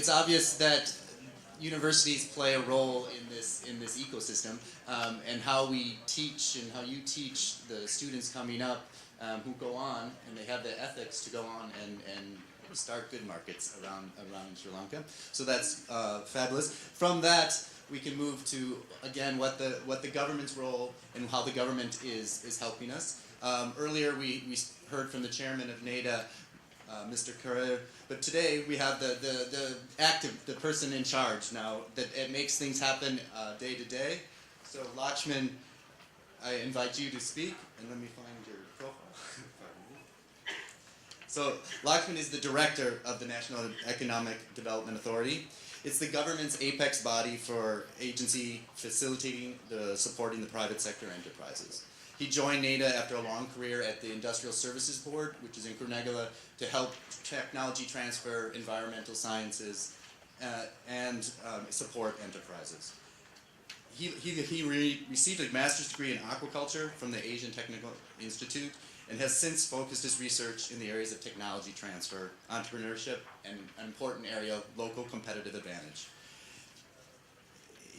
it's obvious that universities play a role in this ecosystem, and how we teach and how you teach the students coming up who go on and they have the ethics to go on and start good markets around Sri Lanka. So that's fabulous. From that, we can move to again what the government's role and how the government is helping us. Earlier we heard from the chairman of NADA, Mr. Currer, but today we have the person in charge now that it makes things happen day to day. So Lakshman, I invite you to speak, and let me find your profile. So Lakshman is the director of the National Economic Development Authority. It's the government's apex body for agency facilitating supporting the private sector enterprises. He joined NADA after a long career at the Industrial Services Board, which is in Kurunegala, to help technology transfer, environmental sciences, and support enterprises. He received a master's degree in aquaculture from the Asian Technical Institute and has since focused his research in the areas of technology transfer, entrepreneurship, and an important area of local competitive advantage.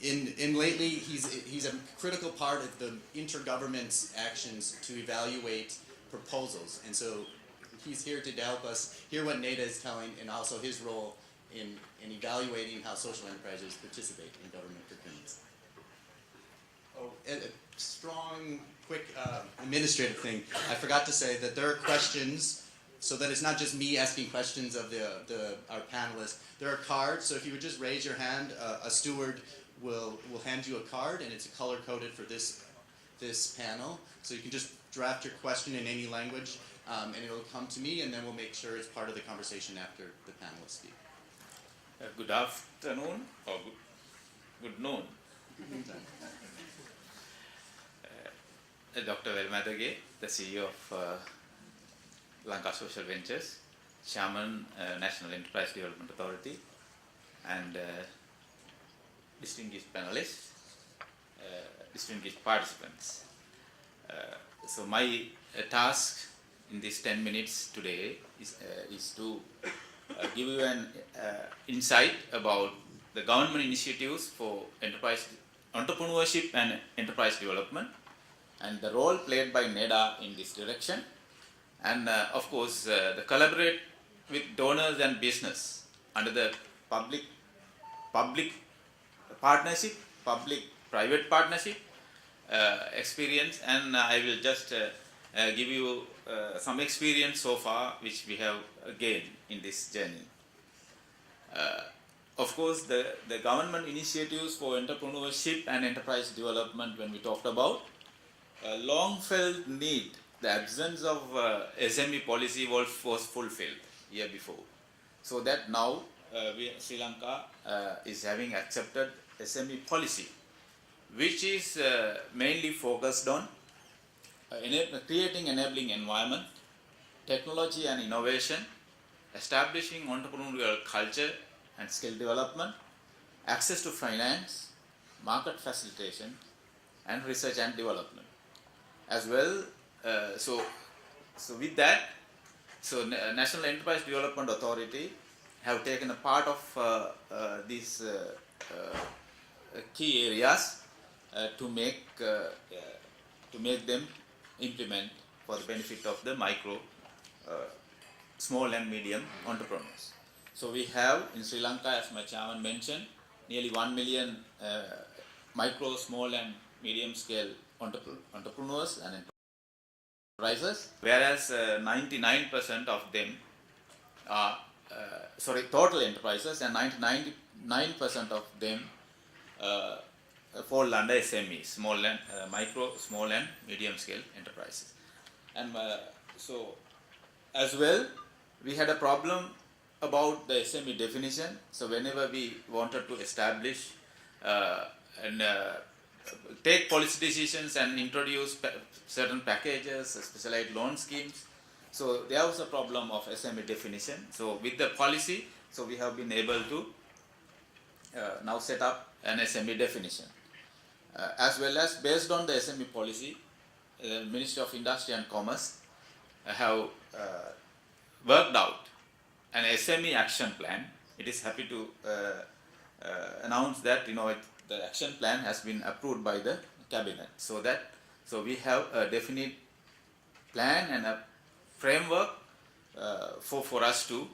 Lately, he's a critical part of the intergovernment's actions to evaluate proposals, and so he's here to help us hear what NADA is telling and also his role in evaluating how social enterprises participate in government procurements. Oh, a strong, quick administrative thing. I forgot to say that there are questions, so that it's not just me asking questions of our panelists. There are cards, so if you would just raise your hand, a steward will hand you a card, and it's color-coded for this panel. So you can just draft your question in any language, and it'll come to me, and then we'll make sure it's part of the conversation after the panelists speak. Good afternoon, or good noon. Dr. Velmadage, the CEO of Lanka Social Ventures, Chairman, National Enterprise Development Authority, and distinguished panelists, distinguished participants. So my task in these 10 minutes today is to give you an insight about the government initiatives for entrepreneurship and enterprise development, and the role played by NADA in this direction, and of course the collaborate with donors and business under the public partnership, public-private partnership experience, and I will just give you some experience so far which we have gained in this journey. Of course, the government initiatives for entrepreneurship and enterprise development, when we talked about, long felt need, the absence of SME policy was fulfilled year before. So that now Sri Lanka is having accepted SME policy, which is mainly focused on creating enabling environment, technology and innovation, establishing entrepreneurial culture and skill development, access to finance, market facilitation, and research and development. As well, so with that, so National Enterprise Development Authority have taken a part of these key areas to make them implement for the benefit of the micro, small and medium entrepreneurs. So we have in Sri Lanka, as my chairman mentioned, nearly 1 million micro, small and medium scale entrepreneurs and enterprises, whereas 99% of them are total enterprises, and 99% of them fall under SMEs, small and micro, small and medium scale enterprises. And so as well, we had a problem about the SME definition. So whenever we wanted to establish and take policy decisions and introduce certain packages, specialized loan schemes, so there was a problem of SME definition. So with the policy, so we have been able to now set up an SME definition. As well as based on the SME policy, the Ministry of Industry and Commerce have worked out an SME action plan it is happy to announce that the action plan has been approved by the cabinet. So we have a definite plan and a framework for us to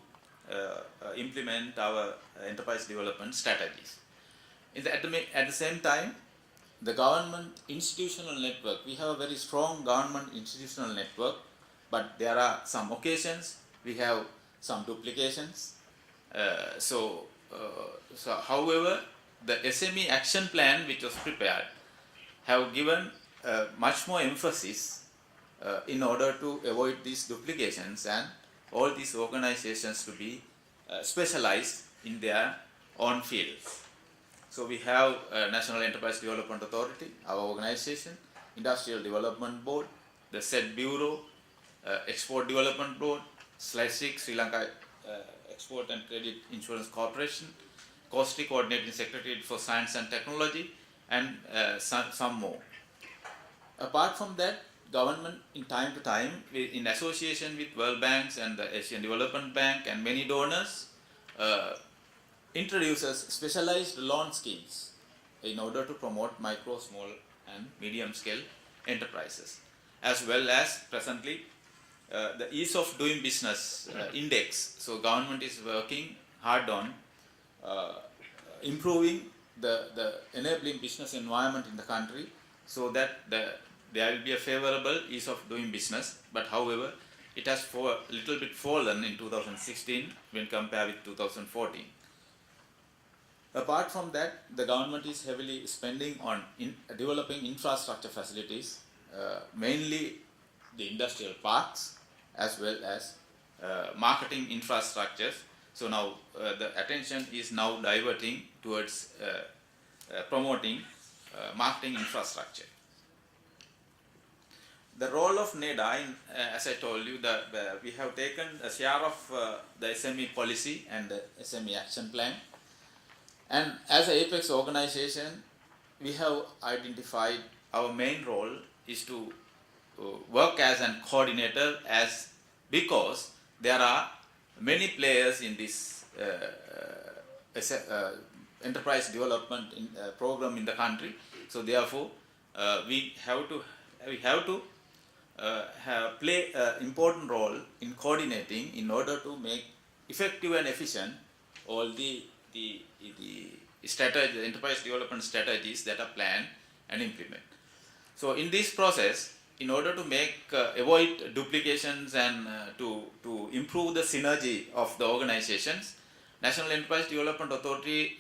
implement our enterprise development strategies. At the same time, the government institutional network, we have a very strong government institutional network, but there are some occasions we have some duplications. However, the SME action plan which was prepared have given much more emphasis in order to avoid these duplications and all these organizations to be specialized in their own fields. So we have National Enterprise Development Authority, our organization, Industrial Development Board, the SED Bureau, Export Development Board, SLASIC, Sri Lanka Export and Credit Insurance Corporation, COSTI, Coordinating Secretariat for Science and Technology, and some more. Apart from that, government in time to time, in association with World Banks and the Asian Development Bank and many donors, introduces specialized loan schemes in order to promote micro, small and medium scale enterprises, as well as presently the ease of doing business index. So government is working hard on improving the enabling business environment in the country so that there will be a favorable ease of doing business. But however, it has a little bit fallen in 2016 when compared with 2014. Apart from that, the government is heavily spending on developing infrastructure facilities, mainly the industrial parks as well as marketing infrastructures. So now the attention is now diverting towards promoting marketing infrastructure. The role of NEDA, as I told you, we have taken a share of the SME policy and the SME action plan. And as an Apex organization, we have identified our main role is to work as a coordinator, because there are many players in this enterprise development program in the country. So therefore, we have to play an important role in coordinating in order to make effective and efficient all the enterprise development strategies that are planned and implemented. So in this process, in order to avoid duplications and to improve the synergy of the organizations, National Enterprise Development Authority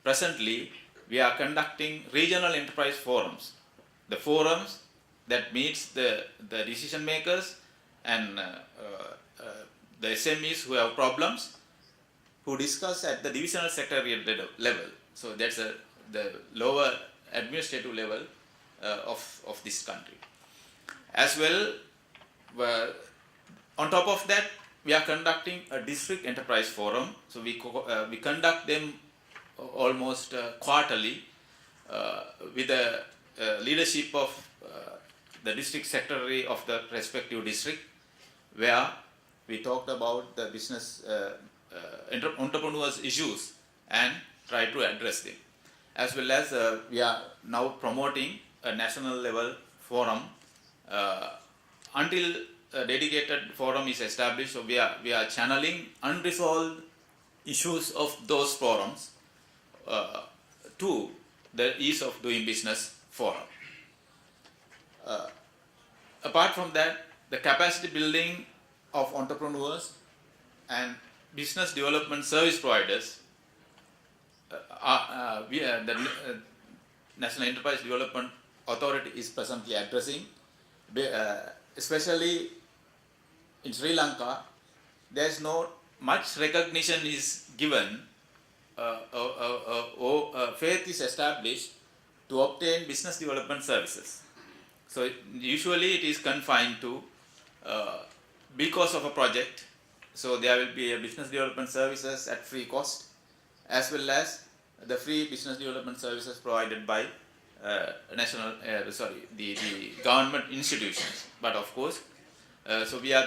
presently we are conducting regional enterprise forums. The forums that meets the decision makers and the SMEs who have problems, who discuss at the divisional secretariat level. So that's the lower administrative level of this country. As well, on top of that, we are conducting a district enterprise forum. So we conduct them almost quarterly with the leadership of the district secretary of the respective district, where we talked about the business entrepreneurs issues and try to address them. As well as we are now promoting a national level forum until a dedicated forum is established. So we are channeling unresolved issues of those forums to the ease of doing business forum. Apart from that, the capacity building of entrepreneurs and business development service providers, the National Enterprise Development Authority is presently addressing, especially in Sri Lanka. There is no much recognition is given or faith is established to obtain business development services. So usually it is confined to because of a project. So there will be a business development services at free cost, as well as the free business development services provided by the government institutions. But of course, so we are